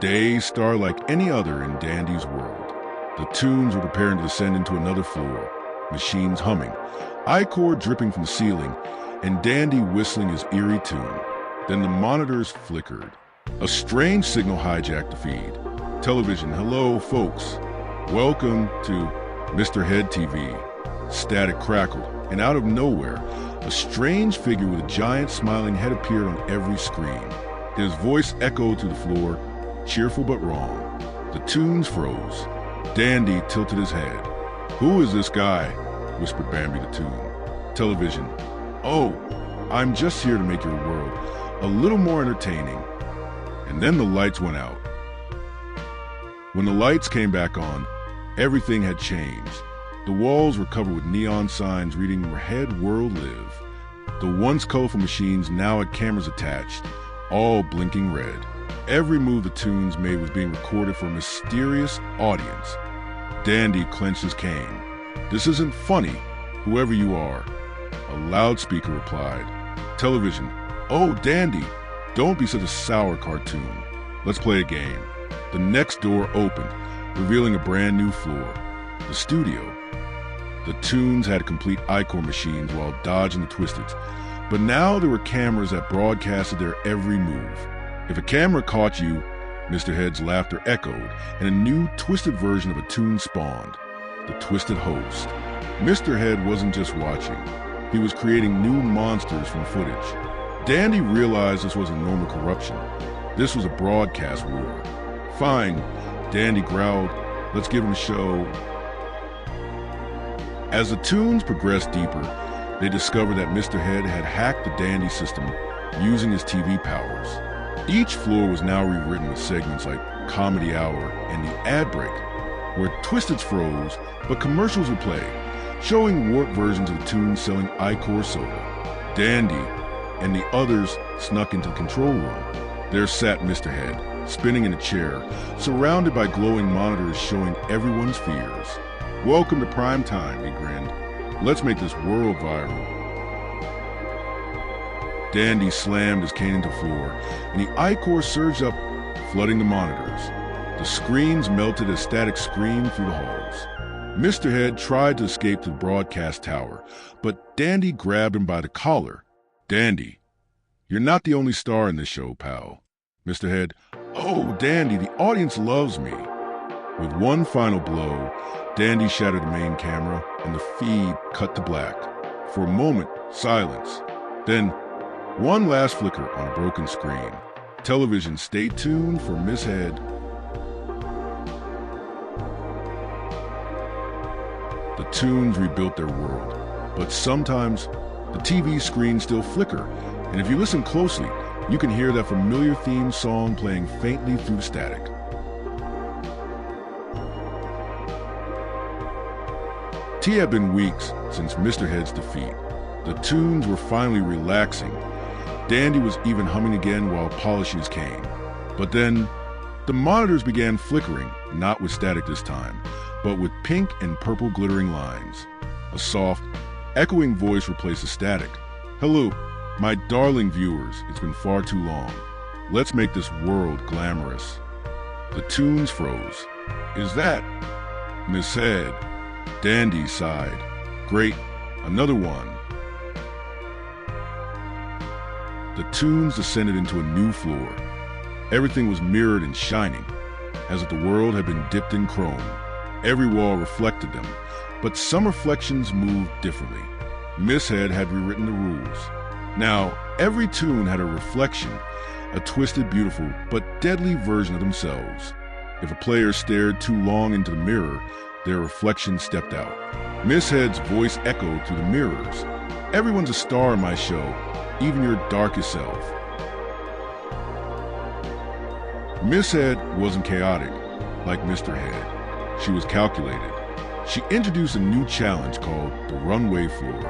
day started like any other in Dandy's world. The tunes were preparing to descend into another floor, machines humming, ichor dripping from the ceiling, and Dandy whistling his eerie tune. Then the monitors flickered. A strange signal hijacked the feed. Television, hello folks. Welcome to Mr. Head TV. Static crackled, and out of nowhere, a strange figure with a giant smiling head appeared on every screen. His voice echoed through the floor, cheerful but wrong. The tunes froze. Dandy tilted his head. "Who is this guy?" whispered Bambi the Tune. Television. "Oh, I'm just here to make your world a little more entertaining." And then the lights went out. When the lights came back on, everything had changed. The walls were covered with neon signs reading MRHEAD World Live. The once colorful machines now had cameras attached, all blinking red. Every move the tunes made was being recorded for a mysterious audience. Dandy clenched his cane. "This isn't funny, whoever you are." A loudspeaker replied. Television. "Oh, Dandy, don't be such a sour cartoon. Let's play a game." The next door opened, revealing a brand new floor. The studio. The tunes had complete ichor machines while dodging the Twisteds, but now there were cameras that broadcasted their every move. If a camera caught you, Mr. Head's laughter echoed, and a new twisted version of a tune spawned. The Twisted Host. Mr. Head wasn't just watching. He was creating new monsters from footage. Dandy realized this wasn't normal corruption. This was a broadcast war. "Fine," Dandy growled. "Let's give him a show." As the tunes progressed deeper, they discovered that Mr. Head had hacked the Dandy system using his TV powers. Each floor was now rewritten with segments like Comedy Hour and the Ad Break, where Twisteds froze, but commercials would play, showing warped versions of the tunes selling ichor soda. Dandy and the others snuck into the control room. There sat Mr. Head, spinning in a chair, surrounded by glowing monitors showing everyone's fears. "Welcome to prime time," he grinned. "Let's make this world viral." Dandy slammed his cane into the floor, and the ichor surged up, flooding the monitors. The screens melted as static screamed through the halls. Mr. Head tried to escape to the broadcast tower, but Dandy grabbed him by the collar. "Dandy, you're not the only star in this show, pal." Mr. Head. "Oh, Dandy, the audience loves me." With one final blow, Dandy shattered the main camera, and the feed cut to black. For a moment, silence. Then, one last flicker on a broken screen. Television, stay tuned for Miss Head. The tunes rebuilt their world, but sometimes the TV screens still flicker, and if you listen closely, you can hear that familiar theme song playing faintly through static. It had been weeks since Mr. Head's defeat. The tunes were finally relaxing. Dandy was even humming again while polishing his cane. But then, the monitors began flickering, not with static this time, but with pink and purple glittering lines. A soft, echoing voice replaced the static. "Hello, my darling viewers, it's been far too long. Let's make this world glamorous." The tunes froze. "Is that Miss Head?" Dandy sighed. "Great, another one." The tunes descended into a new floor. Everything was mirrored and shining, as if the world had been dipped in chrome. Every wall reflected them, but some reflections moved differently. Miss Head had rewritten the rules. Now, every tune had a reflection, a twisted, beautiful, but deadly version of themselves. If a player stared too long into the mirror, their reflection stepped out. Miss Head's voice echoed through the mirrors. "Everyone's a star in my show, even your darkest self." Miss Head wasn't chaotic, like Mr. Head. She was calculated. She introduced a new challenge called the runway floor.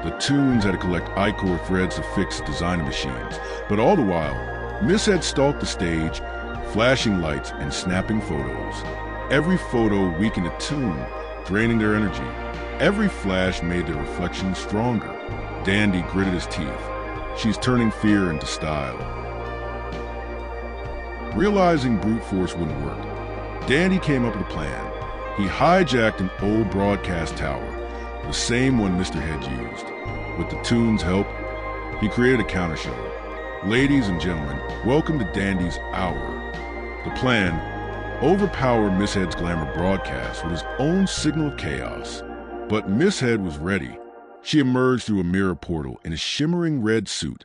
The tunes had to collect ichor threads to fix designer machines, but all the while, Miss Head stalked the stage, flashing lights and snapping photos. Every photo weakened a tune, draining their energy. Every flash made their reflection stronger. Dandy gritted his teeth. She's turning fear into style. Realizing brute force wouldn't work, Dandy came up with a plan. He hijacked an old broadcast tower, the same one Mr. Head used. With the Toon's help, he created a counter show. Ladies and gentlemen, welcome to Dandy's Hour. The plan: overpower Miss Head's glamour broadcast with his own signal of chaos. But Miss Head was ready. She emerged through a mirror portal in a shimmering red suit,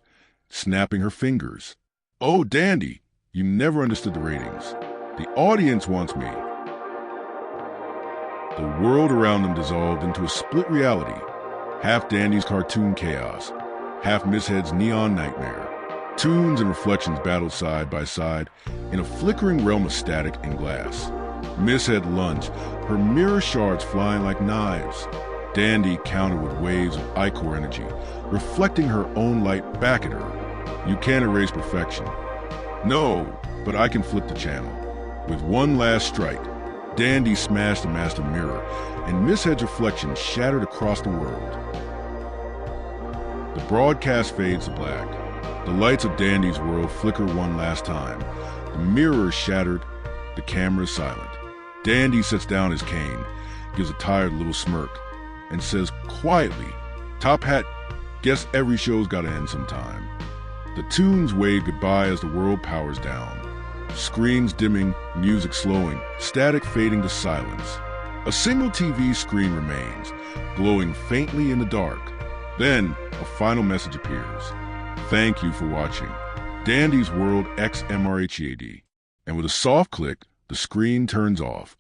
snapping her fingers. "Oh, Dandy, you never understood the ratings. The audience wants me." The world around them dissolved into a split reality. Half Dandy's cartoon chaos, half Miss Head's neon nightmare. Toons and reflections battled side by side in a flickering realm of static and glass. Miss Head lunged, her mirror shards flying like knives. Dandy countered with waves of ichor energy, reflecting her own light back at her. "You can't erase perfection." "No, but I can flip the channel." With one last strike, Dandy smashed the master mirror, and Miss Head's reflection shattered across the world. The broadcast fades to black. The lights of Dandy's world flicker one last time. The mirror is shattered, the camera is silent. Dandy sets down his cane, gives a tired little smirk, and says quietly, "Top hat, guess every show's gotta end sometime." The Toons wave goodbye as the world powers down. Screens dimming, music slowing, static fading to silence. A single TV screen remains, glowing faintly in the dark. Then, a final message appears. "Thank you for watching Dandy's WORLD X MRHEAD." And with a soft click, the screen turns off.